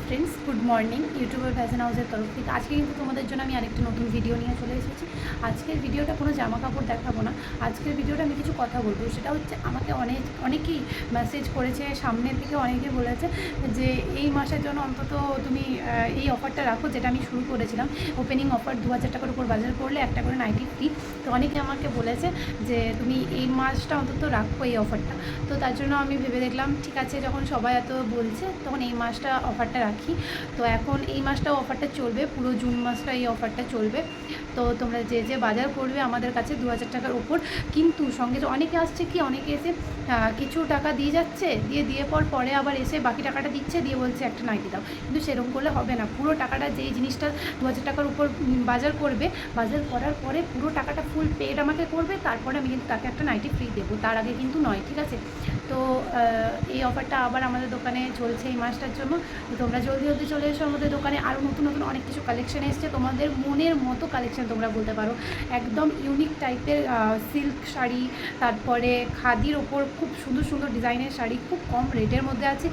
Friends, good morning. ইউটিউবের fashion হাউসের তরফ থেকে আজকে কিন্তু তোমাদের জন্য আমি আরেকটি নতুন ভিডিও নিয়ে চলে এসেছি। আজকের ভিডিওটা কোনো জামা কাপড় দেখাবো না, আজকের ভিডিওটা আমি কিছু কথা বলবো। সেটা হচ্ছে আমাকে অনেকেই মেসেজ করেছে, সামনের থেকে অনেকে বলেছে যে এই মাসের জন্য অন্তত তুমি এই অফারটা রাখো, যেটা আমি শুরু করেছিলাম। ওপেনিং অফার 2000 টাকার উপর বাজার করলে একটা করে নাইটি ফ্রি। তো অনেকে আমাকে বলেছে যে তুমি এই মাসটা অন্তত রাখো এই অফারটা। তো তার জন্য আমি ভেবে দেখলাম ঠিক আছে, যখন সবাই এত বলছে তখন এই মাসটা অফারটা রাখি। তো এখন এই মাসটাও অফারটা চলবে, পুরো জুন মাসটা এই অফারটা চলবে। তো তোমরা যে যে বাজার করবে আমাদের কাছে 2000 টাকার ওপর, কিন্তু সঙ্গে অনেকে আসছে কি, অনেকে এসে কিছু টাকা দিয়ে যাচ্ছে, দিয়ে পরে আবার এসে বাকি টাকাটা দিচ্ছে, দিয়ে বলছে একটা নাইটি দাও। কিন্তু সেরকম করলে হবে না। পুরো টাকাটা, যেই জিনিসটা 2000 টাকার উপর বাজার করবে, বাজার করার পরে পুরো টাকাটা ফুল পেড আমাকে করবে, তারপরে আমি কিন্তু তাকে একটা নাইটি ফ্রি দেবো, তার আগে কিন্তু নয়, ঠিক আছে? তো এই অফারটা আবার আমাদের দোকানে চলছে এই মাসটার জন্য। তো তোমরা জলদি চলে এসো আমাদের দোকানে। আরও নতুন অনেক কিছু কালেকশন এসছে, তোমাদের মনের মতো কালেকশন তোমরা বলতে পারো। একদম ইউনিক টাইপের সিল্ক শাড়ি, তারপরে খাদির ওপর খুব সুন্দর ডিজাইনের শাড়ি খুব কম রেটের মধ্যে আছে।